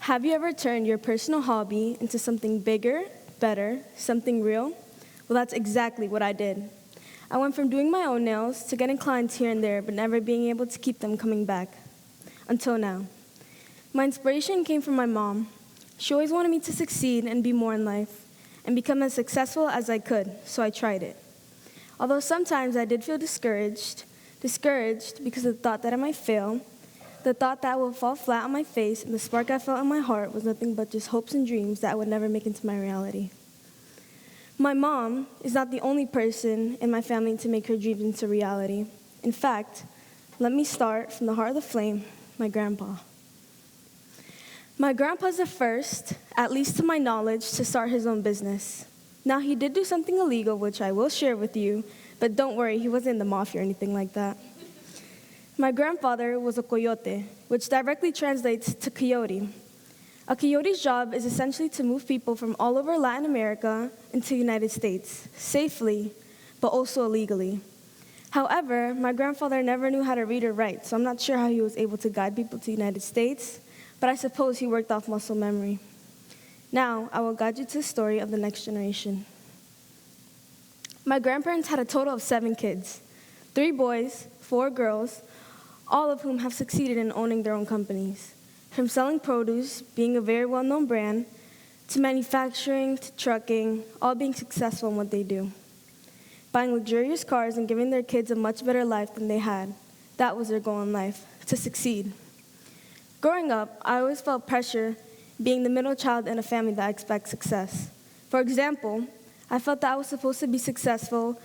Have you ever turned your personal hobby into something bigger, better, something real? Well, that's exactly what I did. I went from doing my own nails to getting clients here and there, but never being able to keep them coming back. Until now. My inspiration came from my mom. She always wanted me to succeed and be more in life, and become as successful as I could, so I tried it. Although sometimes I did feel discouraged because of the thought that I might fail, the thought that I would fall flat on my face, and the spark I felt in my heart was nothing but just hopes and dreams that I would never make into my reality. My mom is not the only person in my family to make her dreams into reality. In fact, let me start from the heart of the flame, my grandpa. My grandpa's the first, at least to my knowledge, to start his own business. Now, he did do something illegal, which I will share with you, but don't worry, he wasn't in the mafia or anything like that. My grandfather was a coyote, which directly translates to coyote. A coyote's job is essentially to move people from all over Latin America into the United States, safely, but also illegally. However, my grandfather never knew how to read or write, so I'm not sure how he was able to guide people to the United States, but I suppose he worked off muscle memory. Now, I will guide you to the story of the next generation. My grandparents had a total of 7 kids, 3 boys, 4 girls, all of whom have succeeded in owning their own companies. From selling produce, being a very well-known brand, to manufacturing, to trucking, all being successful in what they do. Buying luxurious cars and giving their kids a much better life than they had. That was their goal in life, to succeed. Growing up, I always felt pressure being the middle child in a family that expects success. For example, I felt that I was supposed to be successful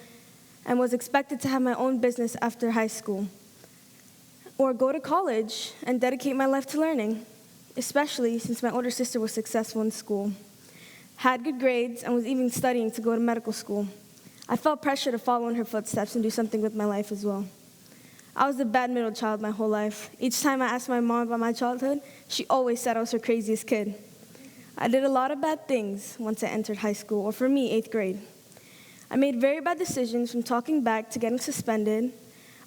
and was expected to have my own business after high school, or go to college and dedicate my life to learning, especially since my older sister was successful in school, had good grades, and was even studying to go to medical school. I felt pressure to follow in her footsteps and do something with my life as well. I was the bad middle child my whole life. Each time I asked my mom about my childhood, she always said I was her craziest kid. I did a lot of bad things once I entered high school, or for me, 8th grade. I made very bad decisions, from talking back to getting suspended.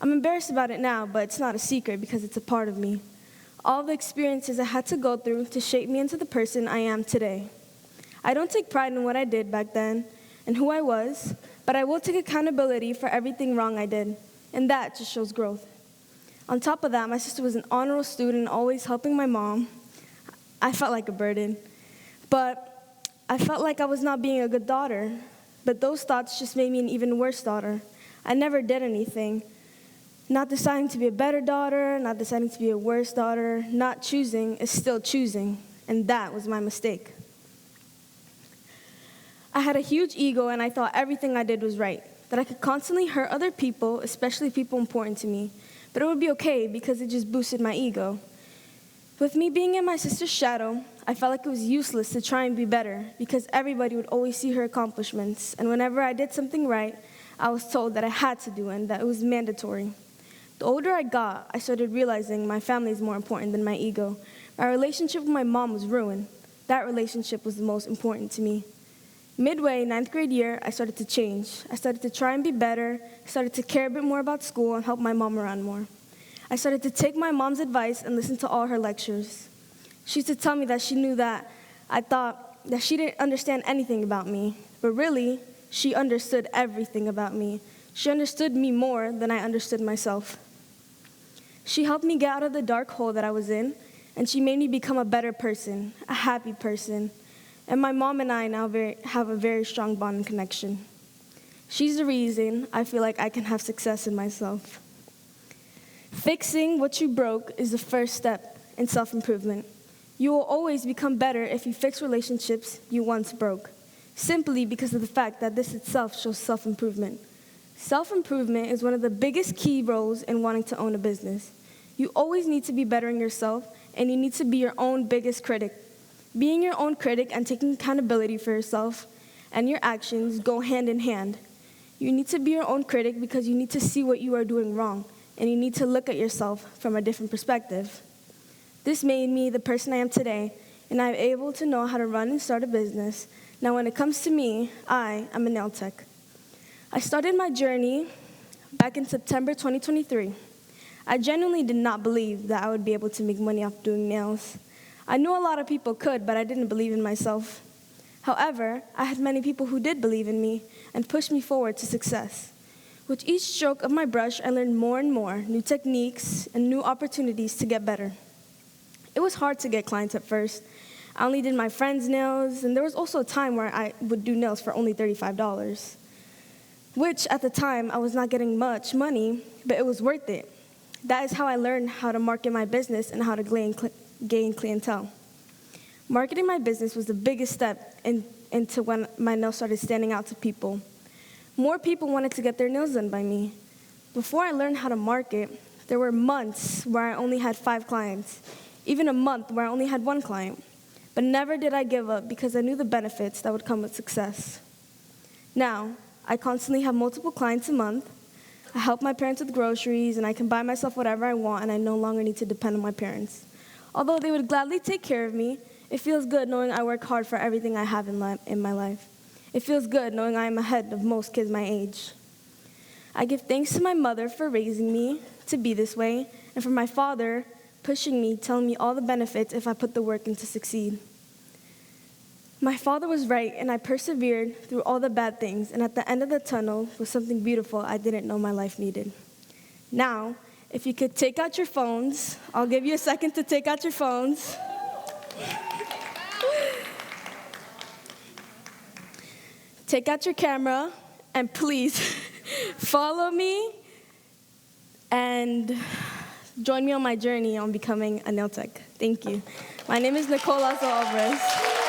I'm embarrassed about it now, but it's not a secret because it's a part of me. All the experiences I had to go through to shape me into the person I am today. I don't take pride in what I did back then and who I was, but I will take accountability for everything wrong I did, and that just shows growth. On top of that, my sister was an honor roll student, always helping my mom. I felt like a burden, but I felt like I was not being a good daughter, but those thoughts just made me an even worse daughter. I never did anything. Not deciding to be a better daughter, not deciding to be a worse daughter, not choosing is still choosing, and that was my mistake. I had a huge ego, and I thought everything I did was right, that I could constantly hurt other people, especially people important to me, but it would be okay because it just boosted my ego. With me being in my sister's shadow, I felt like it was useless to try and be better because everybody would always see her accomplishments, and whenever I did something right, I was told that I had to do it and that it was mandatory. The older I got, I started realizing my family is more important than my ego. My relationship with my mom was ruined. That relationship was the most important to me. Midway, 9th grade year, I started to change. I started to try and be better. I started to care a bit more about school and help my mom around more. I started to take my mom's advice and listen to all her lectures. She used to tell me that she knew that I thought that she didn't understand anything about me, but really, she understood everything about me. She understood me more than I understood myself. She helped me get out of the dark hole that I was in, and she made me become a better person, a happy person. And my mom and I now have a very strong bond and connection. She's the reason I feel like I can have success in myself. Fixing what you broke is the first step in self-improvement. You will always become better if you fix relationships you once broke, simply because of the fact that this itself shows self-improvement. Self-improvement is one of the biggest key roles in wanting to own a business. You always need to be bettering yourself, and you need to be your own biggest critic. Being your own critic and taking accountability for yourself and your actions go hand in hand. You need to be your own critic because you need to see what you are doing wrong, and you need to look at yourself from a different perspective. This made me the person I am today, and I'm able to know how to run and start a business. Now, when it comes to me, I am a nail tech. I started my journey back in September 2023. I genuinely did not believe that I would be able to make money off doing nails. I knew a lot of people could, but I didn't believe in myself. However, I had many people who did believe in me and pushed me forward to success. With each stroke of my brush, I learned more and more, new techniques and new opportunities to get better. It was hard to get clients at first. I only did my friends' nails, and there was also a time where I would do nails for only $35, which at the time I was not getting much money, but it was worth it. That is how I learned how to market my business and how to gain clientele. Marketing my business was the biggest step into when my nails started standing out to people. More people wanted to get their nails done by me. Before I learned how to market, there were months where I only had 5 clients, even a month where I only had 1 client. But never did I give up because I knew the benefits that would come with success. Now, I constantly have multiple clients a month. I help my parents with groceries, and I can buy myself whatever I want, and I no longer need to depend on my parents. Although they would gladly take care of me, it feels good knowing I work hard for everything I have in my life. It feels good knowing I am ahead of most kids my age. I give thanks to my mother for raising me to be this way, and for my father pushing me, telling me all the benefits if I put the work in to succeed. My father was right, and I persevered through all the bad things, and at the end of the tunnel was something beautiful I didn't know my life needed. Now, if you could take out your phones, I'll give you a second to take out your phones. Take out your camera, and please follow me and join me on my journey on becoming a nail tech. Thank you. My name is Nicole Lazo.